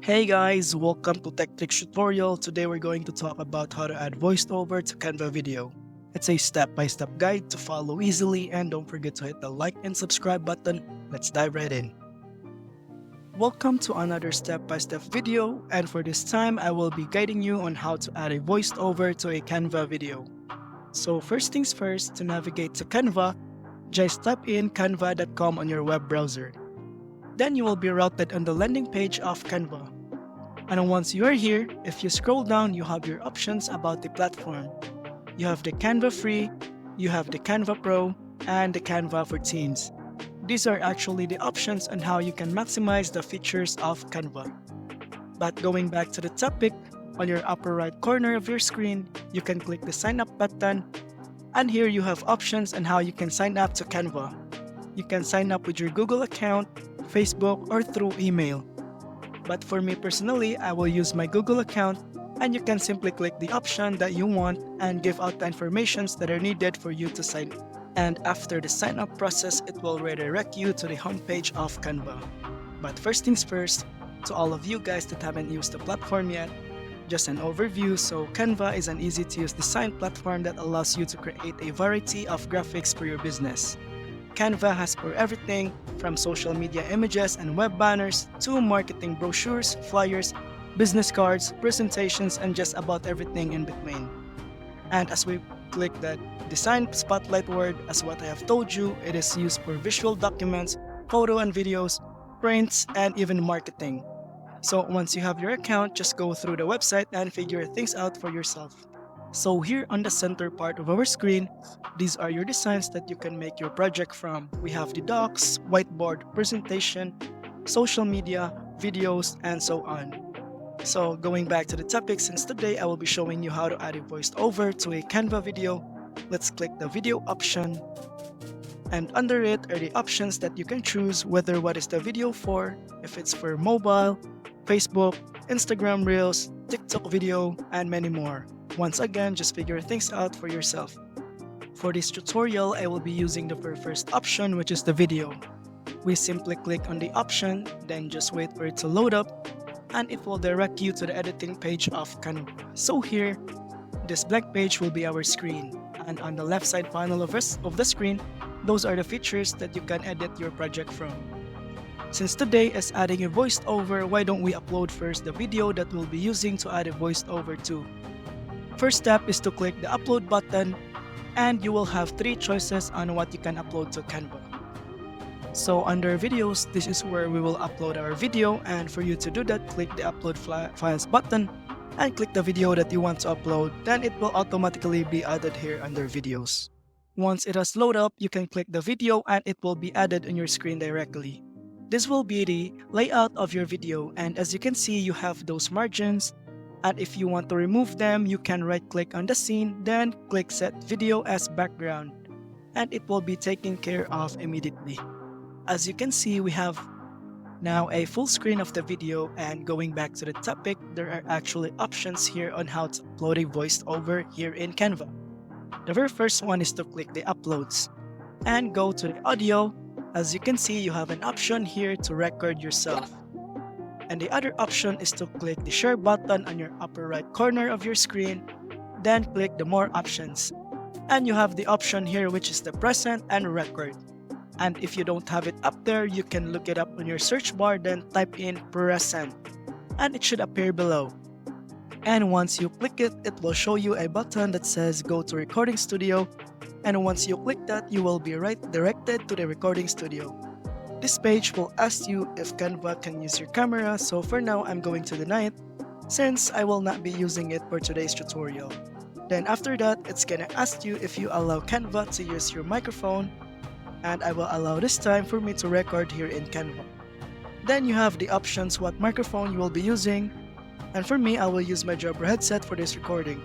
Hey guys, welcome to Tech Tricks tutorial. Today we're going to talk about how to add voiceover to Canva video. It's a step-by-step guide to follow easily, and don't forget to hit the like and subscribe button. Let's dive right in. Welcome to another step-by-step video, and for this time I will be guiding you on how to add a voiceover to a Canva video. So first things first, to navigate to Canva, just type in canva.com on your web browser. Then you will be routed on the landing page of Canva. And once you are here, if you scroll down, you have your options about the platform. You have the Canva Free, you have the Canva Pro, and the Canva for Teams. These are actually the options on how you can maximize the features of Canva. But going back to the topic, on your upper right corner of your screen, you can click the sign up button, and here you have options on how you can sign up to Canva. You can sign up with your Google account, Facebook, or through email. But for me personally, I will use my Google account, and you can simply click the option that you want and give out the informations that are needed for you to sign up. And after the sign up process, it will redirect you to the homepage of Canva. But first things first, to all of you guys that haven't used the platform yet, just an overview. So Canva is an easy to use design platform that allows you to create a variety of graphics for your business. Canva has for everything from social media images and web banners to marketing brochures, flyers, business cards, presentations, and just about everything in between. And as we click that design spotlight word, as what I have told you, it is used for visual documents, photo and videos, prints, and even marketing. So once you have your account, just go through the website and figure things out for yourself. So here on the center part of our screen, these are your designs that you can make your project from. We have the docs, whiteboard, presentation, social media, videos, and so on. So going back to the topic, since today I will be showing you how to add a voiceover to a Canva video, let's click the video option. And under it are the options that you can choose, whether what is the video for, if it's for mobile, Facebook, Instagram Reels, TikTok video, and many more. Once again, just figure things out for yourself. For this tutorial, I will be using the very first option, which is the video. We simply click on the option, then just wait for it to load up, and it will direct you to the editing page of Canva. So here, this blank page will be our screen, and on the left side panel of the screen, those are the features that you can edit your project from. Since today is adding a voiceover, why don't we upload first the video that we'll be using to add a voiceover to? First step is to click the upload button, and you will have three choices on what you can upload to Canva. So under videos, this is where we will upload our video, and for you to do that, click the upload files button and click the video that you want to upload, then it will automatically be added here under videos. Once it has loaded up, you can click the video and it will be added on your screen directly. This will be the layout of your video, and as you can see, you have those margins. And if you want to remove them, you can right click on the scene, then click set video as background, and it will be taken care of immediately. As you can see, we have now a full screen of the video, and going back to the topic, there are actually options here on how to upload a voiceover here in Canva. The very first one is to click the uploads and go to the audio. As you can see, you have an option here to record yourself. And the other option is to click the share button on your upper right corner of your screen, then click the more options. And you have the option here which is the present and record. And if you don't have it up there, you can look it up on your search bar, then type in present, and it should appear below. And once you click it, it will show you a button that says go to recording studio, and once you click that, you will be directed to the recording studio. This page will ask you if Canva can use your camera, so for now I'm going to deny it since I will not be using it for today's tutorial. Then after that, it's gonna ask you if you allow Canva to use your microphone, and I will allow this time for me to record here in Canva. Then you have the options what microphone you will be using, and for me I will use my Jabra headset for this recording.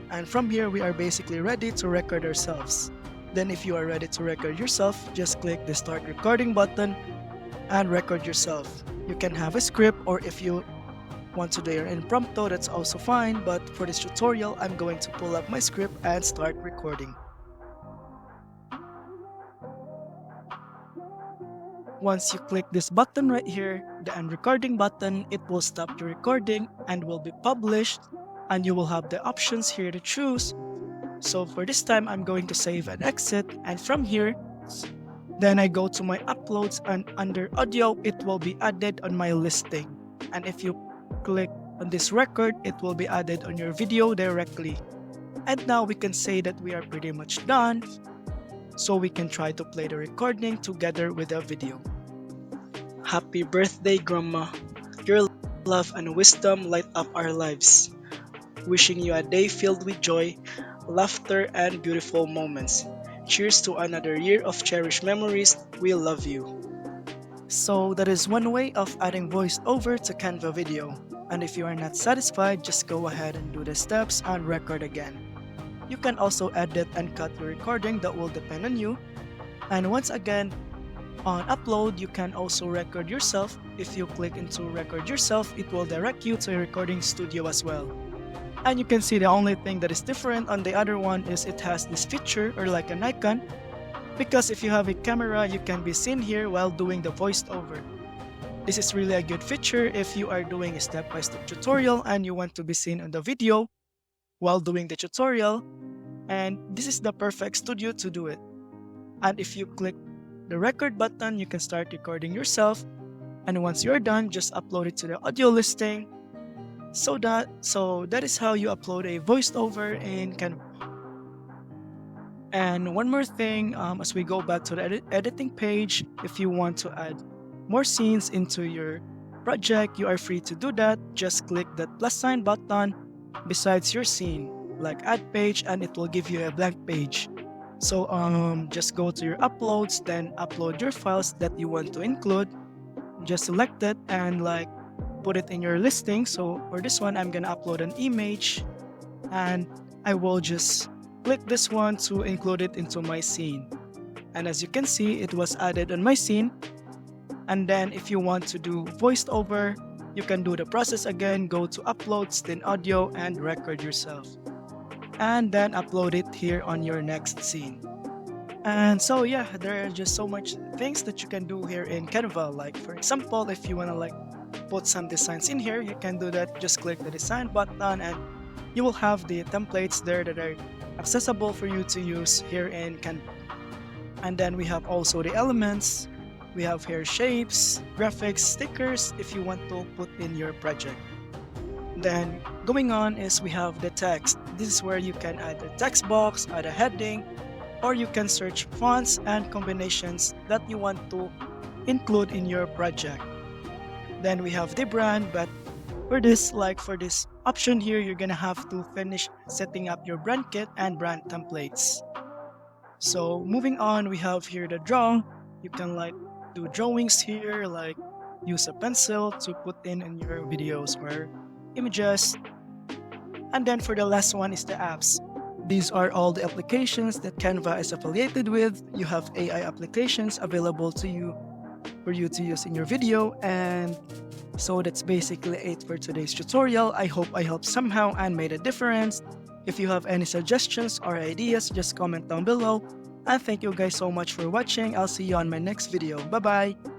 And from here we are basically ready to record ourselves. Then if you are ready to record yourself, just click the start recording button and record yourself. You can have a script, or if you want to do your impromptu, that's also fine, but for this tutorial, I'm going to pull up my script and start recording. Once you click this button right here, the end recording button, it will stop the recording and will be published, and you will have the options here to choose. So for this time, I'm going to save and exit, and from here, then I go to my uploads, and under audio, it will be added on my listing. And if you click on this record, it will be added on your video directly. And now we can say that we are pretty much done. So we can try to play the recording together with the video. Happy birthday, Grandma. Your love and wisdom light up our lives. Wishing you a day filled with joy, laughter, and beautiful moments. Cheers to another year of cherished memories. We love you. So that is one way of adding voiceover to Canva video. And if you are not satisfied, just go ahead and do the steps and record again. You can also edit and cut your recording, that will depend on you. And once again, on upload, you can also record yourself. If you click into record yourself, it will direct you to a recording studio as well. And you can see the only thing that is different on the other one is it has this feature or like an icon, because if you have a camera, you can be seen here while doing the voiceover. This is really a good feature if you are doing a step-by-step tutorial and you want to be seen on the video while doing the tutorial, and this is the perfect studio to do it. And if you click the record button, you can start recording yourself, and once you're done, just upload it to the audio listing. So that is how you upload a voiceover in Canva. And one more thing, as we go back to the editing page, if you want to add more scenes into your project, you are free to do that. Just click that plus sign button besides your scene, like add page, and it will give you a blank page. So just go to your uploads, then upload your files that you want to include. Just select it and like put it in your listing. So for this one, I'm gonna upload an image, and I will just click this one to include it into my scene. And as you can see, it was added on my scene. And then if you want to do voiceover, you can do the process again, go to uploads, then audio, and record yourself. And then upload it here on your next scene. And so yeah, there are just so much things that you can do here in Canva. Like for example, if you want to like put some designs in here, you can do that. Just click the design button and you will have the templates there that are accessible for you to use here in Canva. And then we have also the elements. We have here shapes, graphics, stickers if you want to put in your project. Then going on is we have the text. This is where you can add a text box, add a heading, or you can search fonts and combinations that you want to include in your project. Then we have the brand, but for this option here, you're gonna have to finish setting up your brand kit and brand templates. So moving on, we have here the draw. You can like do drawings here, like use a pencil to put in your videos or images. And then for the last one is the apps. These are all the applications that Canva is affiliated with. You have AI applications available to you for you to use in your video. And so that's basically it for today's tutorial. I hope I helped somehow and made a difference. If you have any suggestions or ideas, just comment down below. And thank you guys so much for watching. I'll see you on my next video. Bye bye.